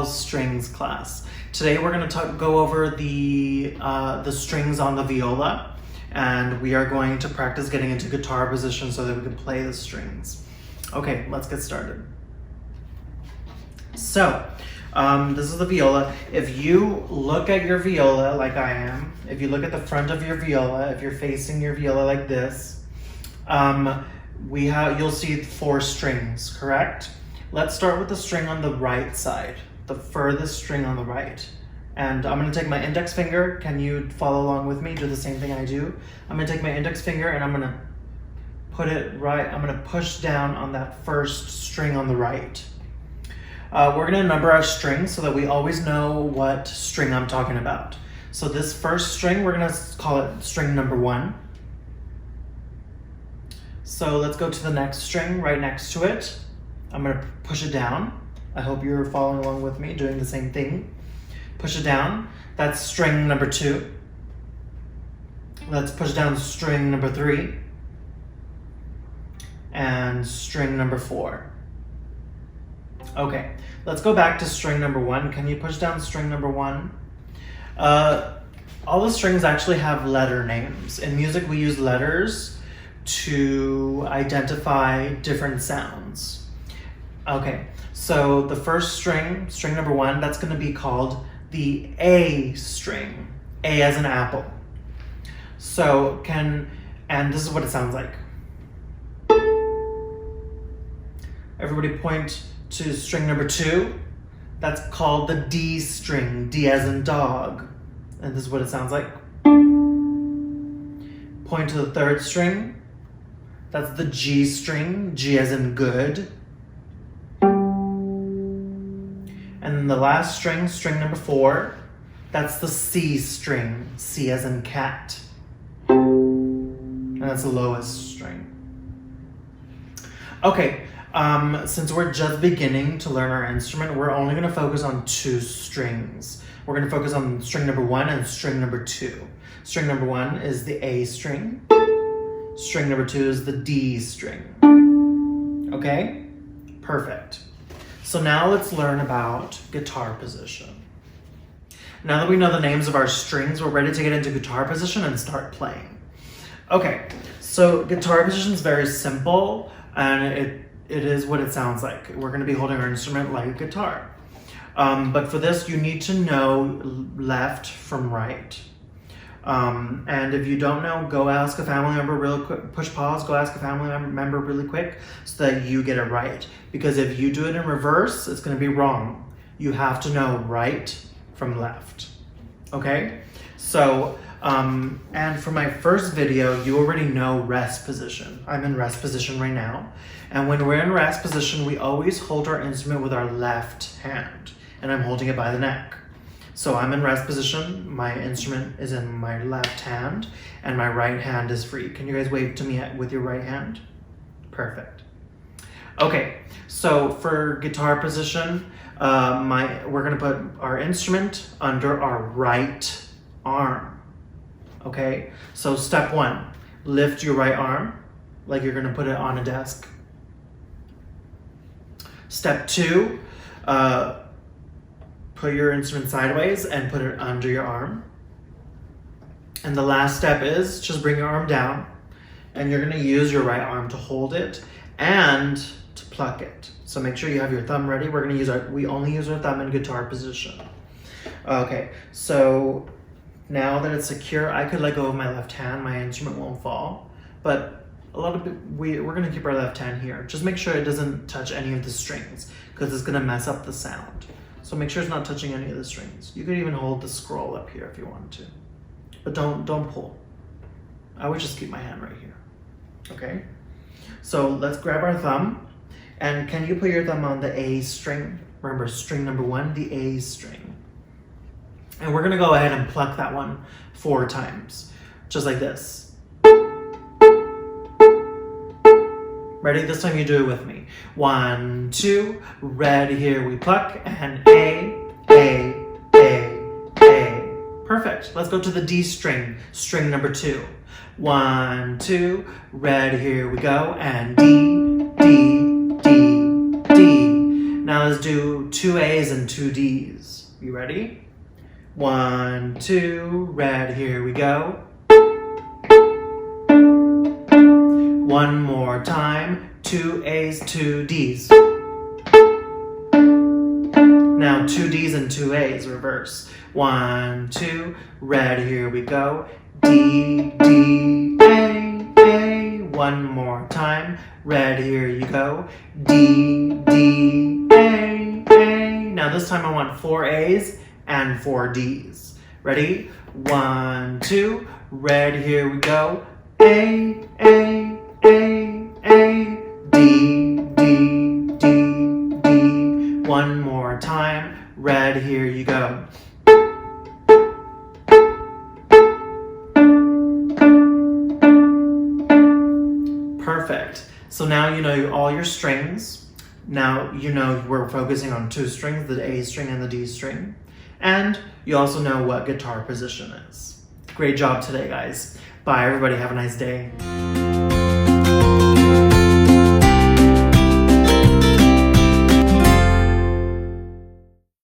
Strings class. Today we're going to go over the strings on the viola, and we are going to practice getting into guitar position so that we can play the strings. Okay, let's get started. So, this is the viola. If you look at your viola like I am, if you look at the front of your viola, if you're facing your viola like this, you'll see 4 strings, correct? Let's start with the string on the right side, the furthest string on the right. And I'm gonna take my index finger. Can you follow along with me? Do the same thing I do. I'm gonna take my index finger and I'm gonna put it right, I'm gonna push down on that first string on the right. We're gonna number our strings so that we always know what string I'm talking about. So this first string, we're gonna call it string number 1. So let's go to the next string right next to it. I'm gonna push it down. I hope you're following along with me, doing the same thing. Push it down. That's string number 2. Let's push down string number 3. And string number 4. Okay, let's go back to string number 1. Can you push down string number 1? All the strings actually have letter names. In music, we use letters to identify different sounds. Okay, so the first string, string number 1, that's going to be called the A string. A as an apple. So and this is what it sounds like. Everybody point to string number 2. That's called the D string, D as in dog. And this is what it sounds like. Point to the third string. That's the G string, G as in good. And then the last string, string number 4, that's the C string, C as in cat. And that's the lowest string. Okay, since we're just beginning to learn our instrument, we're only gonna focus on 2 strings. We're gonna focus on string number 1 and string number 2. String number 1 is the A string. String number 2 is the D string. Okay? Perfect. So now let's learn about guitar position. Now that we know the names of our strings, we're ready to get into guitar position and start playing. Okay, so guitar position is very simple, and it is what it sounds like. We're gonna be holding our instrument like a guitar. But for this, you need to know left from right. And if you don't know, go ask a family member really quick, push pause, go ask a family member really quick so that you get it right. Because if you do it in reverse, it's gonna be wrong. You have to know right from left, okay? So, and for my first video, you already know rest position. I'm in rest position right now. And when we're in rest position, we always hold our instrument with our left hand, and I'm holding it by the neck. So I'm in rest position, my instrument is in my left hand, and my right hand is free. Can you guys wave to me with your right hand? Perfect. Okay, so for guitar position, we're gonna put our instrument under our right arm. Okay, so step 1, lift your right arm like you're gonna put it on a desk. Step 2, put your instrument sideways and put it under your arm. And the last step is just bring your arm down, and you're gonna use your right arm to hold it and to pluck it. So make sure you have your thumb ready. We only use our thumb in guitar position. Okay, so now that it's secure, I could let go of my left hand, my instrument won't fall. But we're gonna keep our left hand here. Just make sure it doesn't touch any of the strings, because it's gonna mess up the sound. So make sure it's not touching any of the strings. You could even hold the scroll up here if you wanted to. But don't pull. I would just keep my hand right here. Okay? So let's grab our thumb. And can you put your thumb on the A string? Remember, string number 1, the A string. And we're gonna go ahead and pluck that one 4 times. Just like this. Ready? This time you do it with me. 1, 2, ready, here we pluck, and A. Perfect. Let's go to the D string, string number 2. 1, 2, ready, here we go, and D. Now let's do 2 A's and 2 D's. You ready? 1, 2, red, here we go. One more time, 2 A's, 2 D's. Now 2 D's and 2 A's, reverse. 1, 2, red, here we go. D, D, A, A. One more time, red, here you go. D, D, A, A. Now this time I want 4 A's and 4 D's. Ready? 1, 2, red, here we go. A, A, A, A, D, D, D, D. One more time, red, here you go. Perfect. So now you know all your strings. Now you know we're focusing on 2 strings, the A string and the D string. And you also know what guitar position is. Great job today, guys. Bye, everybody. Have a nice day.